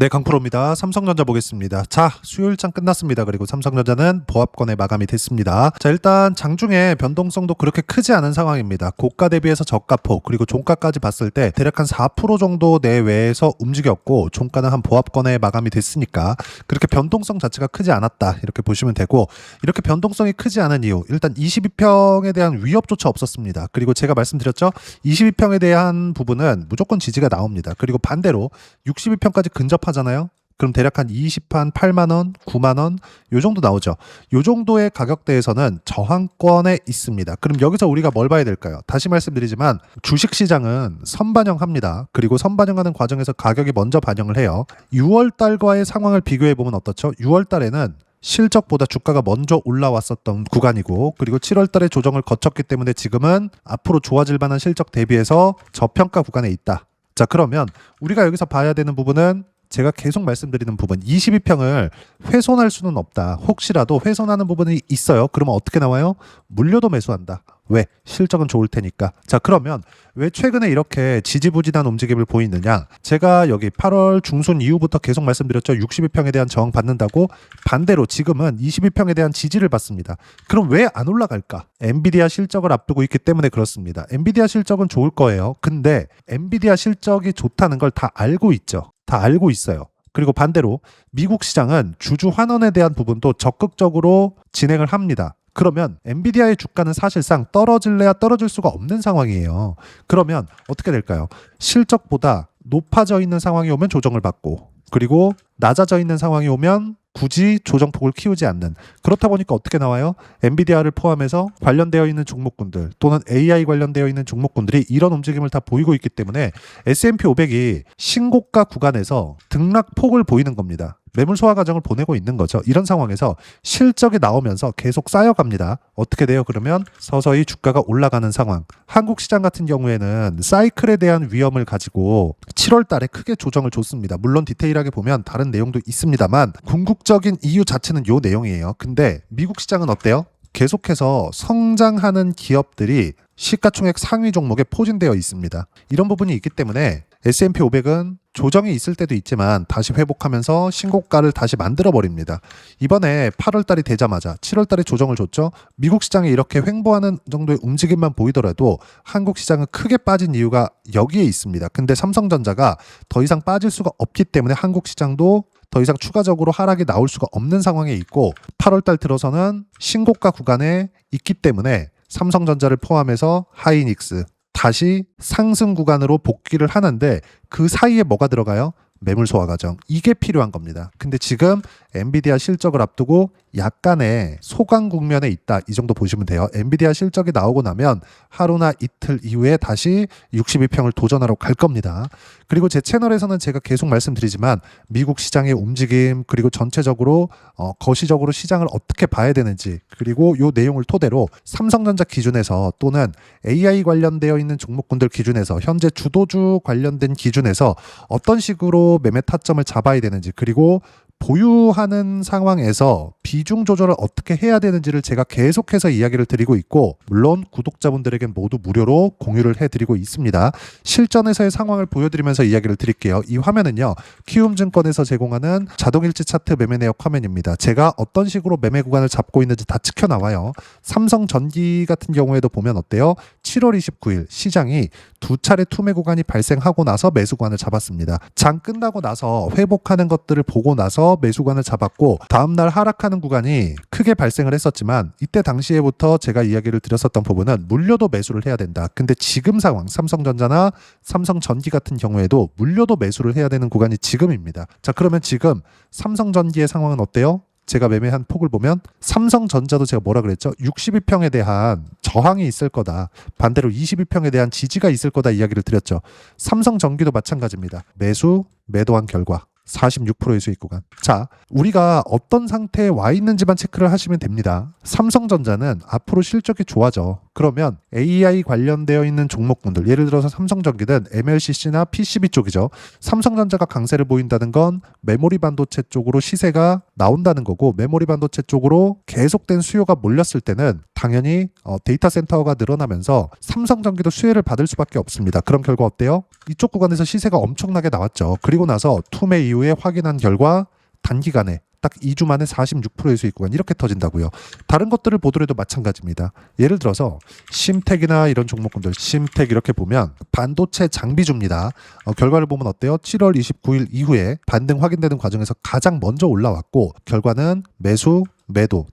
네, 강프로입니다. 삼성전자 보겠습니다. 자, 수요일장 끝났습니다. 그리고 삼성전자는 보합권에 마감이 됐습니다. 자, 일단 장중에 변동성도 그렇게 크지 않은 상황입니다. 고가 대비해서 저가폭, 그리고 종가까지 봤을 때 대략 한 4% 정도 내외에서 움직였고, 종가는 한 보합권에 마감이 됐으니까 그렇게 변동성 자체가 크지 않았다, 이렇게 보시면 되고, 이렇게 변동성이 크지 않은 이유, 일단 22평에 대한 위협조차 없었습니다. 그리고 제가 말씀드렸죠, 22평에 대한 부분은 무조건 지지가 나옵니다. 그리고 반대로 62평까지 근접하잖아요. 그럼 대략 한 20판 8만원, 9만원 요 정도 나오죠. 요 정도의 가격대에서는 저항권에 있습니다. 그럼 여기서 우리가 뭘 봐야 될까요? 다시 말씀드리지만 주식시장은 선반영합니다. 그리고 선반영하는 과정에서 가격이 먼저 반영을 해요. 6월 달과의 상황을 비교해 보면 어떻죠? 6월 달에는 실적보다 주가가 먼저 올라왔었던 구간이고, 그리고 7월 달에 조정을 거쳤기 때문에 지금은 앞으로 좋아질 만한 실적 대비해서 저평가 구간에 있다. 자, 그러면 우리가 여기서 봐야 되는 부분은 제가 계속 말씀드리는 부분, 22평을 훼손할 수는 없다. 혹시라도 훼손하는 부분이 있어요. 그러면 어떻게 나와요? 물려도 매수한다. 왜? 실적은 좋을 테니까. 자, 그러면 왜 최근에 이렇게 지지부진한 움직임을 보이느냐? 제가 여기 8월 중순 이후부터 계속 말씀드렸죠. 62평에 대한 저항 받는다고. 반대로 지금은 22평에 대한 지지를 받습니다. 그럼 왜 안 올라갈까? 엔비디아 실적을 앞두고 있기 때문에 그렇습니다. 엔비디아 실적은 좋을 거예요. 근데 엔비디아 실적이 좋다는 걸 다 알고 있죠. 다 알고 있어요. 그리고 반대로 미국 시장은 주주 환원에 대한 부분도 적극적으로 진행을 합니다. 그러면 엔비디아의 주가는 사실상 떨어질래야 떨어질 수가 없는 상황이에요. 그러면 어떻게 될까요? 실적보다 높아져 있는 상황이 오면 조정을 받고, 그리고 낮아져 있는 상황이 오면 굳이 조정폭을 키우지 않는, 그렇다 보니까 어떻게 나와요? 엔비디아를 포함해서 관련되어 있는 종목군들 또는 AI 관련되어 있는 종목군들이 이런 움직임을 다 보이고 있기 때문에 S&P 500이 신고가 구간에서 등락폭을 보이는 겁니다. 매물 소화 과정을 보내고 있는 거죠. 이런 상황에서 실적이 나오면서 계속 쌓여갑니다. 어떻게 돼요? 그러면 서서히 주가가 올라가는 상황. 한국 시장 같은 경우에는 사이클에 대한 위험을 가지고 7월 달에 크게 조정을 줬습니다. 물론 디테일하게 보면 다른 내용도 있습니다만 궁극적인 이유 자체는 요 내용이에요. 근데 미국 시장은 어때요? 계속해서 성장하는 기업들이 시가총액 상위 종목에 포진되어 있습니다. 이런 부분이 있기 때문에 S&P 500은 조정이 있을 때도 있지만 다시 회복하면서 신고가를 다시 만들어 버립니다. 이번에 8월 달이 되자마자 7월 달에 조정을 줬죠. 미국 시장이 이렇게 횡보하는 정도의 움직임만 보이더라도 한국 시장은 크게 빠진 이유가 여기에 있습니다. 근데 삼성전자가 더 이상 빠질 수가 없기 때문에 한국 시장도 더 이상 추가적으로 하락이 나올 수가 없는 상황에 있고, 8월 달 들어서는 신고가 구간에 있기 때문에 삼성전자를 포함해서 하이닉스 다시 상승 구간으로 복귀를 하는데, 그 사이에 뭐가 들어가요? 매물 소화 과정. 이게 필요한 겁니다. 근데 지금 엔비디아 실적을 앞두고 약간의 소강 국면에 있다, 이 정도 보시면 돼요. 엔비디아 실적이 나오고 나면 하루나 이틀 이후에 다시 62평을 도전하러 갈 겁니다. 그리고 제 채널에서는 제가 계속 말씀드리지만 미국 시장의 움직임, 그리고 전체적으로 거시적으로 시장을 어떻게 봐야 되는지, 그리고 이 내용을 토대로 삼성전자 기준에서 또는 AI 관련되어 있는 종목군들 기준에서 현재 주도주 관련된 기준에서 어떤 식으로 매매 타점을 잡아야 되는지, 그리고 보유하는 상황에서 비중 조절을 어떻게 해야 되는지를 제가 계속해서 이야기를 드리고 있고, 물론 구독자분들에겐 모두 무료로 공유를 해드리고 있습니다. 실전에서의 상황을 보여드리면서 이야기를 드릴게요. 이 화면은요, 키움증권에서 제공하는 자동일치 차트 매매 내역 화면입니다. 제가 어떤 식으로 매매 구간을 잡고 있는지 다 찍혀 나와요. 삼성전기 같은 경우에도 보면 어때요? 7월 29일 시장이 두 차례 투매 구간이 발생하고 나서 매수 구간을 잡았습니다. 장 끝나고 나서 회복하는 것들을 보고 나서 매수관을 잡았고, 다음날 하락하는 구간이 크게 발생을 했었지만 이때 당시에부터 제가 이야기를 드렸었던 부분은 물려도 매수를 해야 된다. 근데 지금 상황, 삼성전자나 삼성전기 같은 경우에도 물려도 매수를 해야 되는 구간이 지금입니다. 자, 그러면 지금 삼성전기의 상황은 어때요? 제가 매매한 폭을 보면 삼성전자도 제가 뭐라 그랬죠? 62평에 대한 저항이 있을 거다. 반대로 22평에 대한 지지가 있을 거다 이야기를 드렸죠. 삼성전기도 마찬가지입니다. 매도한 결과 46%의 수익 구간. 자, 우리가 어떤 상태에 와 있는지만 체크를 하시면 됩니다. 삼성전자는 앞으로 실적이 좋아져. 그러면 AI 관련되어 있는 종목군들, 예를 들어서 삼성전기는 MLCC나 PCB 쪽이죠. 삼성전자가 강세를 보인다는 건 메모리 반도체 쪽으로 시세가 나온다는 거고, 메모리 반도체 쪽으로 계속된 수요가 몰렸을 때는 당연히 데이터 센터가 늘어나면서 삼성전기도 수혜를 받을 수밖에 없습니다. 그런 결과 어때요? 이쪽 구간에서 시세가 엄청나게 나왔죠. 그리고 나서 투매 이후에 확인한 결과 단기간에 딱 2주 만에 46%의 수익 구간 이렇게 터진다고요. 다른 것들을 보더라도 마찬가지입니다. 예를 들어서 심텍이나 이런 종목군들, 심텍 이렇게 보면 반도체 장비주입니다. 결과를 보면 어때요? 7월 29일 이후에 반등 확인되는 과정에서 가장 먼저 올라왔고, 결과는 매도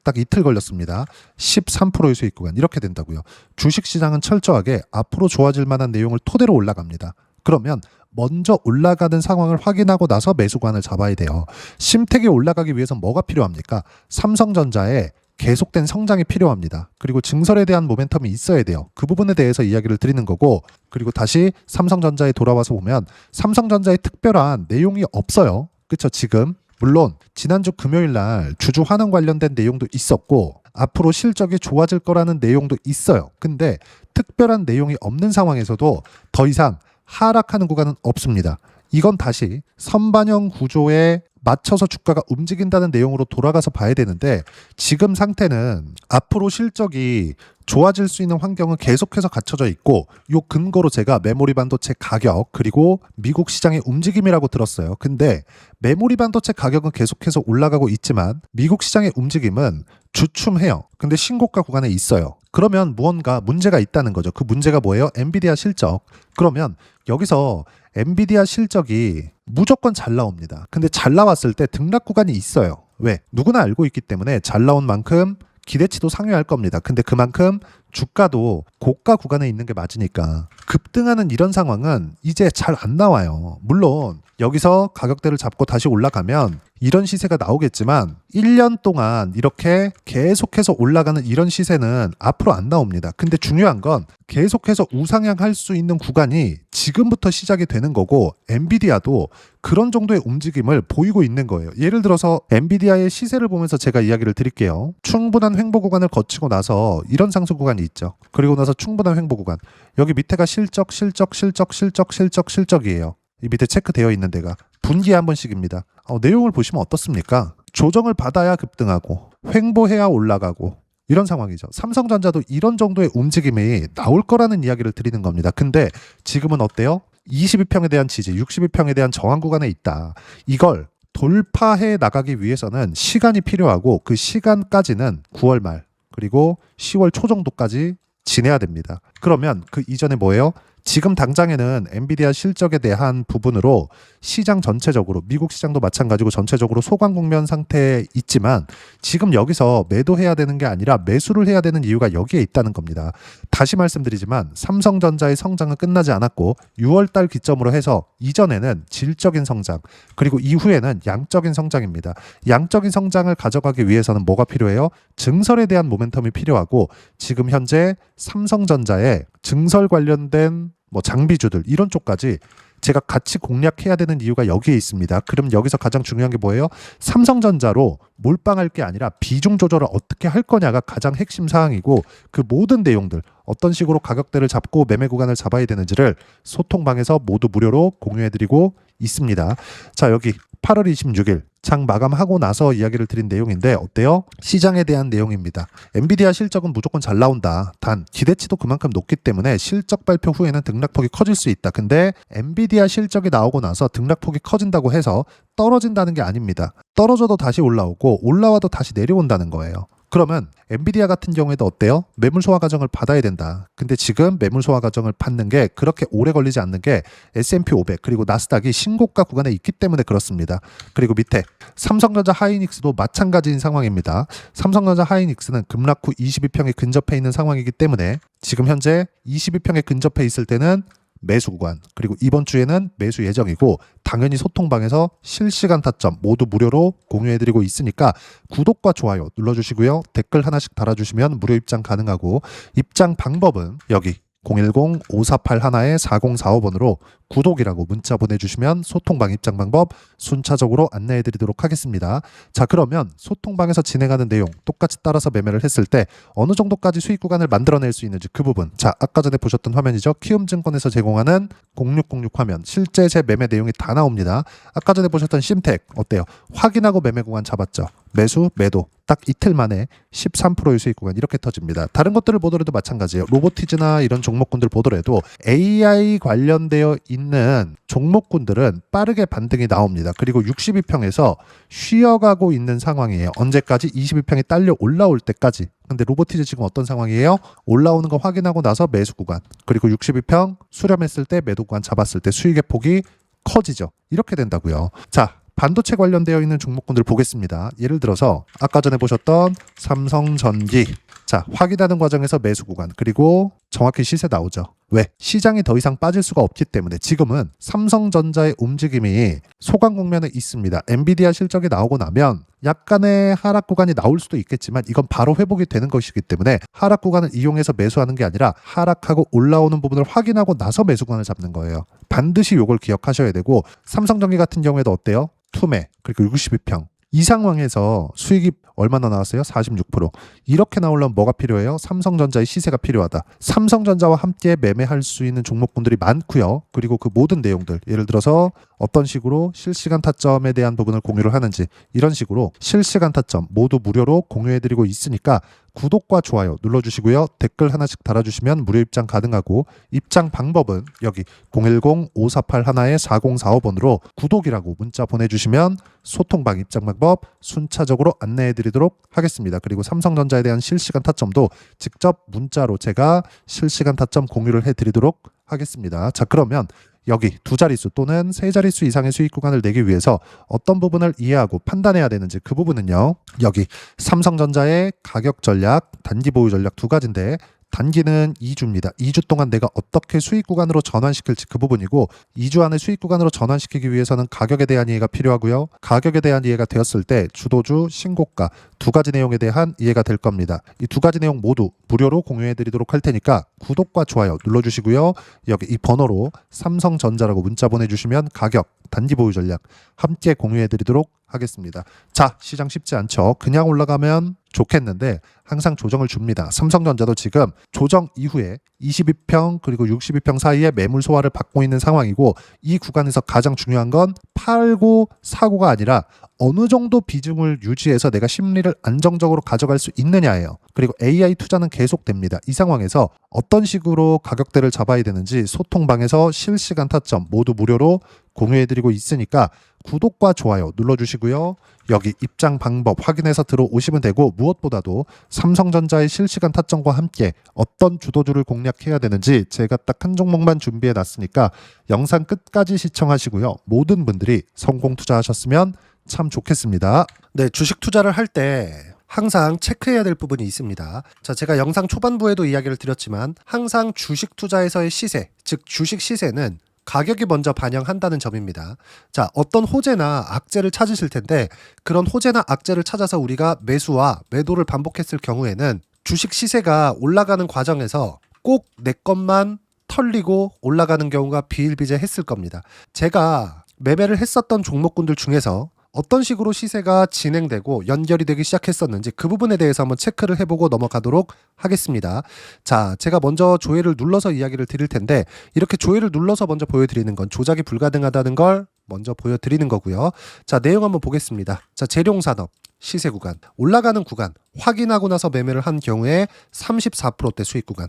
딱 이틀 걸렸습니다. 13%의 수익 구간 이렇게 된다고요. 주식시장은 철저하게 앞으로 좋아질 만한 내용을 토대로 올라갑니다. 그러면 먼저 올라가는 상황을 확인하고 나서 매수관을 잡아야 돼요. 심택이 올라가기 위해서 뭐가 필요합니까? 삼성전자에 계속된 성장이 필요합니다. 그리고 증설에 대한 모멘텀이 있어야 돼요. 그 부분에 대해서 이야기를 드리는 거고, 그리고 다시 삼성전자에 돌아와서 보면 삼성전자에 특별한 내용이 없어요. 그쵸? 지금 물론 지난주 금요일 날 주주 환원 관련된 내용도 있었고, 앞으로 실적이 좋아질 거라는 내용도 있어요. 근데 특별한 내용이 없는 상황에서도 더 이상 하락하는 구간은 없습니다. 이건 다시 선반영 구조에 맞춰서 주가가 움직인다는 내용으로 돌아가서 봐야 되는데, 지금 상태는 앞으로 실적이 좋아질 수 있는 환경은 계속해서 갖춰져 있고, 요 근거로 제가 메모리 반도체 가격 그리고 미국 시장의 움직임이라고 들었어요. 근데 메모리 반도체 가격은 계속해서 올라가고 있지만 미국 시장의 움직임은 주춤해요. 근데 신고가 구간에 있어요. 그러면 무언가 문제가 있다는 거죠. 그 문제가 뭐예요? 엔비디아 실적. 그러면 여기서 엔비디아 실적이 무조건 잘 나옵니다. 근데 잘 나왔을 때 등락 구간이 있어요. 왜? 누구나 알고 있기 때문에 잘 나온 만큼 기대치도 상회할 겁니다. 근데 그만큼 주가도 고가 구간에 있는 게 맞으니까 급등하는 이런 상황은 이제 잘 안 나와요. 물론 여기서 가격대를 잡고 다시 올라가면 이런 시세가 나오겠지만 1년 동안 이렇게 계속해서 올라가는 이런 시세는 앞으로 안 나옵니다. 근데 중요한 건 계속해서 우상향할 수 있는 구간이 지금부터 시작이 되는 거고, 엔비디아도 그런 정도의 움직임을 보이고 있는 거예요. 예를 들어서 엔비디아의 시세를 보면서 제가 이야기를 드릴게요. 충분한 횡보 구간을 거치고 나서 이런 상승 구간이 있죠. 그리고 나서 충분한 횡보 구간. 여기 밑에가 실적이에요. 이 밑에 체크되어 있는 데가 분기에 한 번씩입니다. 내용을 보시면 어떻습니까? 조정을 받아야 급등하고 횡보해야 올라가고 이런 상황이죠. 삼성전자도 이런 정도의 움직임이 나올 거라는 이야기를 드리는 겁니다. 근데 지금은 어때요? 22평에 대한 지지, 62평에 대한 저항 구간에 있다. 이걸 돌파해 나가기 위해서는 시간이 필요하고, 그 시간까지는 9월 말 그리고 10월 초 정도까지 지내야 됩니다. 그러면 그 이전에 뭐예요? 지금 당장에는 엔비디아 실적에 대한 부분으로 시장 전체적으로, 미국 시장도 마찬가지고 전체적으로 소강 국면 상태에 있지만, 지금 여기서 매도해야 되는 게 아니라 매수를 해야 되는 이유가 여기에 있다는 겁니다. 다시 말씀드리지만 삼성전자의 성장은 끝나지 않았고 6월달 기점으로 해서 이전에는 질적인 성장, 그리고 이후에는 양적인 성장입니다. 양적인 성장을 가져가기 위해서는 뭐가 필요해요? 증설에 대한 모멘텀이 필요하고, 지금 현재 삼성전자의 증설 관련된 장비주들 이런 쪽까지 제가 같이 공략해야 되는 이유가 여기에 있습니다. 그럼 여기서 가장 중요한 게 뭐예요? 삼성전자로 몰빵할 게 아니라 비중 조절을 어떻게 할 거냐가 가장 핵심 사항이고, 그 모든 내용들, 어떤 식으로 가격대를 잡고 매매 구간을 잡아야 되는지를 소통방에서 모두 무료로 공유해드리고 있습니다. 자, 여기 8월 26일 장 마감하고 나서 이야기를 드린 내용인데 어때요? 시장에 대한 내용입니다. 엔비디아 실적은 무조건 잘 나온다. 단 기대치도 그만큼 높기 때문에 실적 발표 후에는 등락폭이 커질 수 있다. 근데 엔비디아 실적이 나오고 나서 등락폭이 커진다고 해서 떨어진다는 게 아닙니다. 떨어져도 다시 올라오고 올라와도 다시 내려온다는 거예요. 그러면 엔비디아 같은 경우에도 어때요? 매물 소화 과정을 받아야 된다. 근데 지금 매물 소화 과정을 받는 게 그렇게 오래 걸리지 않는 게 S&P 500 그리고 나스닥이 신고가 구간에 있기 때문에 그렇습니다. 그리고 밑에 삼성전자 하이닉스도 마찬가지인 상황입니다. 삼성전자 하이닉스는 급락 후 22평에 근접해 있는 상황이기 때문에 지금 현재 22평에 근접해 있을 때는 매수 구간, 그리고 이번 주에는 매수 예정이고, 당연히 소통방에서 실시간 타점 모두 무료로 공유해드리고 있으니까 구독과 좋아요 눌러주시고요. 댓글 하나씩 달아주시면 무료 입장 가능하고, 입장 방법은 여기 010-5481-4045번으로 구독이라고 문자 보내주시면 소통방 입장 방법 순차적으로 안내해드리도록 하겠습니다. 자, 그러면 소통방에서 진행하는 내용 똑같이 따라서 매매를 했을 때 어느 정도까지 수익 구간을 만들어낼 수 있는지 그 부분, 자, 아까 전에 보셨던 화면이죠. 키움증권에서 제공하는 0606 화면, 실제 제 매매 내용이 다 나옵니다. 아까 전에 보셨던 심택 어때요? 확인하고 매매 구간 잡았죠. 매수, 매도 딱 이틀 만에 13%의 수익 구간 이렇게 터집니다. 다른 것들을 보더라도 마찬가지예요. 로보티즈나 이런 종목군들 보더라도 AI 관련되어 있는 종목군들은 빠르게 반등이 나옵니다. 그리고 62평에서 쉬어가고 있는 상황이에요. 언제까지? 22평이 딸려 올라올 때까지. 근데 로보티즈 지금 어떤 상황이에요? 올라오는 거 확인하고 나서 매수 구간, 그리고 62평 수렴했을 때 매도 구간 잡았을 때 수익의 폭이 커지죠. 이렇게 된다고요. 자, 반도체 관련되어 있는 종목군들 보겠습니다. 예를 들어서 아까 전에 보셨던 삼성전기, 자, 확인하는 과정에서 매수 구간, 그리고 정확히 시세 나오죠. 왜? 시장이 더 이상 빠질 수가 없기 때문에. 지금은 삼성전자의 움직임이 소강 국면에 있습니다. 엔비디아 실적이 나오고 나면 약간의 하락 구간이 나올 수도 있겠지만 이건 바로 회복이 되는 것이기 때문에 하락 구간을 이용해서 매수하는 게 아니라 하락하고 올라오는 부분을 확인하고 나서 매수 구간을 잡는 거예요. 반드시 이걸 기억하셔야 되고, 삼성전기 같은 경우에도 어때요? 투매, 그리고 62평. 이 상황에서 수익이 얼마나 나왔어요? 46%. 이렇게 나오려면 뭐가 필요해요? 삼성전자의 시세가 필요하다. 삼성전자와 함께 매매할 수 있는 종목군들이 많고요. 그리고 그 모든 내용들, 예를 들어서 어떤 식으로 실시간 타점에 대한 부분을 공유를 하는지, 이런 식으로 실시간 타점 모두 무료로 공유해드리고 있으니까 구독과 좋아요 눌러주시고요. 댓글 하나씩 달아주시면 무료 입장 가능하고, 입장 방법은 여기 010-5481-4045번으로 구독이라고 문자 보내주시면 소통방 입장 방법 순차적으로 안내해드리도록 하겠습니다. 그리고 삼성전자에 대한 실시간 타점도 직접 문자로 제가 실시간 타점 공유를 해드리도록 하겠습니다. 자, 그러면 여기 두 자릿수 또는 세 자릿수 이상의 수익 구간을 내기 위해서 어떤 부분을 이해하고 판단해야 되는지, 그 부분은요, 여기 삼성전자의 가격 전략, 단기 보유 전략 두 가지인데, 단기는 2주입니다. 2주 동안 내가 어떻게 수익 구간으로 전환시킬지 그 부분이고, 2주 안에 수익 구간으로 전환시키기 위해서는 가격에 대한 이해가 필요하고요. 가격에 대한 이해가 되었을 때 주도주, 신고가 두 가지 내용에 대한 이해가 될 겁니다. 이 두 가지 내용 모두 무료로 공유해드리도록 할 테니까 구독과 좋아요 눌러주시고요. 여기 이 번호로 삼성전자라고 문자 보내주시면 가격, 단기 보유 전략 함께 공유해드리도록 하겠습니다. 자, 시장 쉽지 않죠. 그냥 올라가면 좋겠는데 항상 조정을 줍니다. 삼성전자도 지금 조정 이후에 22평 그리고 62평 사이에 매물 소화를 받고 있는 상황이고, 이 구간에서 가장 중요한 건 팔고 사고가 아니라 어느 정도 비중을 유지해서 내가 심리를 안정적으로 가져갈 수 있느냐예요. 그리고 AI 투자는 계속됩니다. 이 상황에서 어떤 식으로 가격대를 잡아야 되는지 소통방에서 실시간 타점 모두 무료로 공유해드리고 있으니까 구독과 좋아요 눌러주시고요. 여기 입장 방법 확인해서 들어오시면 되고, 무엇보다도 삼성전자의 실시간 타점과 함께 어떤 주도주를 공략해야 되는지 제가 딱 한 종목만 준비해 놨으니까 영상 끝까지 시청하시고요. 모든 분들이 성공 투자하셨으면 참 좋겠습니다. 네, 주식 투자를 할 때 항상 체크해야 될 부분이 있습니다. 자, 제가 영상 초반부에도 이야기를 드렸지만 항상 주식 투자에서의 시세, 즉 주식 시세는 가격이 먼저 반영한다는 점입니다. 자, 어떤 호재나 악재를 찾으실 텐데, 그런 호재나 악재를 찾아서 우리가 매수와 매도를 반복했을 경우에는 주식 시세가 올라가는 과정에서 꼭 내 것만 털리고 올라가는 경우가 비일비재했을 겁니다. 제가 매매를 했었던 종목군들 중에서 어떤 식으로 시세가 진행되고 연결이 되기 시작했었는지 그 부분에 대해서 한번 체크를 해보고 넘어가도록 하겠습니다. 자, 제가 먼저 조회를 눌러서 이야기를 드릴 텐데, 이렇게 조회를 눌러서 먼저 보여드리는 건 조작이 불가능하다는 걸 먼저 보여드리는 거고요. 자, 내용 한번 보겠습니다. 자, 재룡산업 시세 구간, 올라가는 구간 확인하고 나서 매매를 한 경우에 34%대 수익 구간.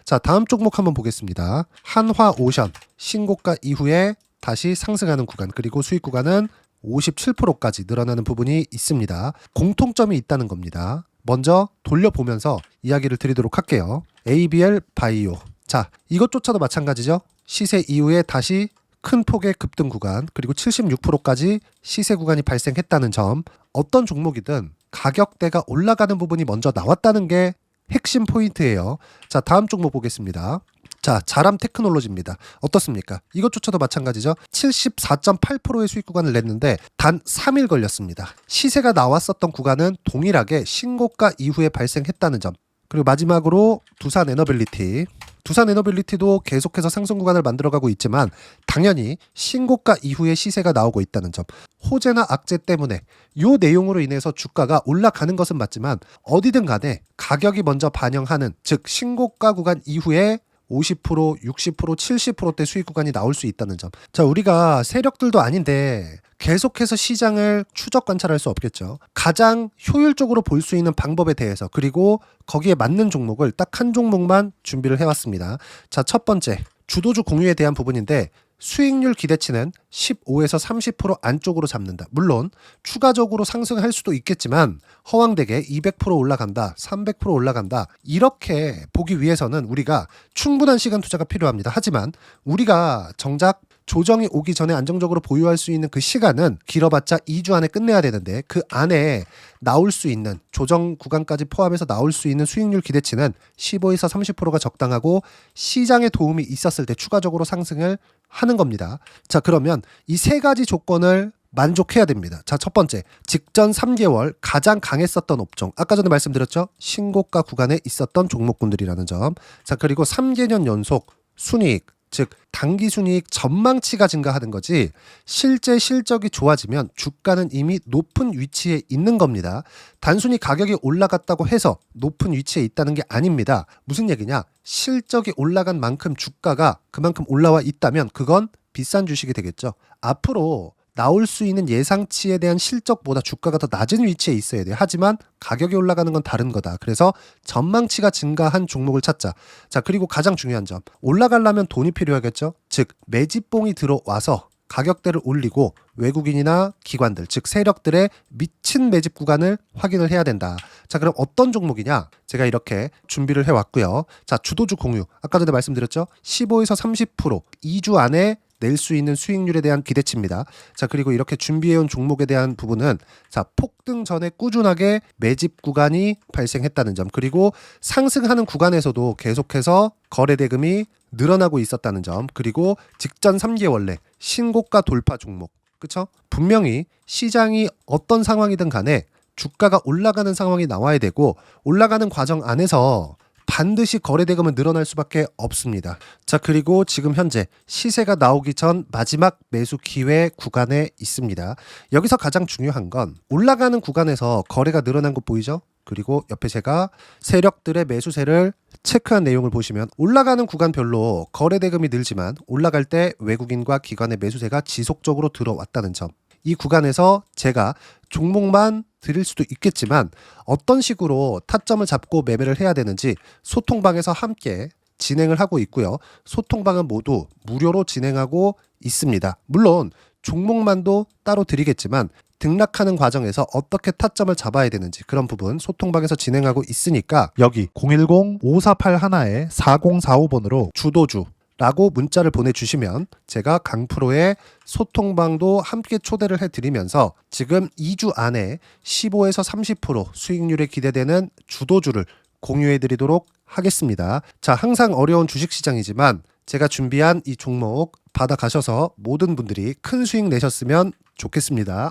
자, 다음 종목 한번 보겠습니다. 한화오션 신고가 이후에 다시 상승하는 구간, 그리고 수익 구간은 57%까지 늘어나는 부분이 있습니다. 공통점이 있다는 겁니다. 먼저 돌려보면서 이야기를 드리도록 할게요. ABL 바이오. 자, 이것조차도 마찬가지죠. 시세 이후에 다시 큰 폭의 급등 구간, 그리고 76%까지 시세 구간이 발생했다는 점. 어떤 종목이든 가격대가 올라가는 부분이 먼저 나왔다는 게 핵심 포인트예요. 자, 다음 종목 보겠습니다. 자, 자람 테크놀로지입니다. 어떻습니까? 이것조차도 마찬가지죠. 74.8%의 수익 구간을 냈는데 단 3일 걸렸습니다. 시세가 나왔었던 구간은 동일하게 신고가 이후에 발생했다는 점. 그리고 마지막으로 두산 에너빌리티. 두산에너빌리티도 계속해서 상승 구간을 만들어가고 있지만 당연히 신고가 이후에 시세가 나오고 있다는 점, 호재나 악재 때문에 이 내용으로 인해서 주가가 올라가는 것은 맞지만 어디든 간에 가격이 먼저 반영하는, 즉 신고가 구간 이후에 50%, 60%, 70%대 수익 구간이 나올 수 있다는 점. 자, 우리가 세력들도 아닌데 계속해서 시장을 추적 관찰할 수 없겠죠. 가장 효율적으로 볼 수 있는 방법에 대해서, 그리고 거기에 맞는 종목을 딱 한 종목만 준비를 해왔습니다. 자, 첫 번째, 주도주 공유에 대한 부분인데 수익률 기대치는 15에서 30% 안쪽으로 잡는다. 물론 추가적으로 상승할 수도 있겠지만 허황되게 200% 올라간다, 300% 올라간다, 이렇게 보기 위해서는 우리가 충분한 시간 투자가 필요합니다. 하지만 우리가 정작 조정이 오기 전에 안정적으로 보유할 수 있는 그 시간은 길어봤자 2주 안에 끝내야 되는데, 그 안에 나올 수 있는 조정 구간까지 포함해서 나올 수 있는 수익률 기대치는 15에서 30%가 적당하고 시장에 도움이 있었을 때 추가적으로 상승을 하는 겁니다. 자, 그러면 이 세 가지 조건을 만족해야 됩니다. 자, 첫 번째, 직전 3개월 가장 강했었던 업종, 아까 전에 말씀드렸죠? 신고가 구간에 있었던 종목군들이라는 점. 자, 그리고 3개년 연속 순이익, 즉 단기 순이익 전망치가 증가하는 거지 실제 실적이 좋아지면 주가는 이미 높은 위치에 있는 겁니다. 단순히 가격이 올라갔다고 해서 높은 위치에 있다는 게 아닙니다. 무슨 얘기냐? 실적이 올라간 만큼 주가가 그만큼 올라와 있다면 그건 비싼 주식이 되겠죠. 앞으로 나올 수 있는 예상치에 대한 실적보다 주가가 더 낮은 위치에 있어야 돼요. 하지만 가격이 올라가는 건 다른 거다. 그래서 전망치가 증가한 종목을 찾자. 자, 그리고 가장 중요한 점, 올라가려면 돈이 필요하겠죠. 즉 매집봉이 들어와서 가격대를 올리고 외국인이나 기관들, 즉 세력들의 미친 매집 구간을 확인을 해야 된다. 자, 그럼 어떤 종목이냐? 제가 이렇게 준비를 해왔고요. 자, 주도주 공유, 아까 전에 말씀드렸죠. 15에서 30% 2주 안에 낼 수 있는 수익률에 대한 기대치입니다. 자, 그리고 이렇게 준비해온 종목에 대한 부분은, 자, 폭등 전에 꾸준하게 매집 구간이 발생했다는 점, 그리고 상승하는 구간에서도 계속해서 거래 대금이 늘어나고 있었다는 점, 그리고 직전 3개월 내 신고가 돌파 종목, 그쵸? 분명히 시장이 어떤 상황이든 간에 주가가 올라가는 상황이 나와야 되고 올라가는 과정 안에서 반드시 거래대금은 늘어날 수밖에 없습니다. 자, 그리고 지금 현재 시세가 나오기 전 마지막 매수 기회 구간에 있습니다. 여기서 가장 중요한 건 올라가는 구간에서 거래가 늘어난 거 보이죠? 그리고 옆에 제가 세력들의 매수세를 체크한 내용을 보시면 올라가는 구간별로 거래대금이 늘지만 올라갈 때 외국인과 기관의 매수세가 지속적으로 들어왔다는 점. 이 구간에서 제가 종목만 드릴 수도 있겠지만 어떤 식으로 타점을 잡고 매매를 해야 되는지 소통방에서 함께 진행을 하고 있고요. 소통방은 모두 무료로 진행하고 있습니다. 물론 종목만도 따로 드리겠지만 등락하는 과정에서 어떻게 타점을 잡아야 되는지 그런 부분 소통방에서 진행하고 있으니까 여기 010-5481-4045번으로 주도주 라고 문자를 보내주시면 제가 강프로의 소통방도 함께 초대를 해드리면서 지금 2주 안에 15에서 30% 수익률이 기대되는 주도주를 공유해드리도록 하겠습니다. 자, 항상 어려운 주식시장이지만 제가 준비한 이 종목 받아가셔서 모든 분들이 큰 수익 내셨으면 좋겠습니다.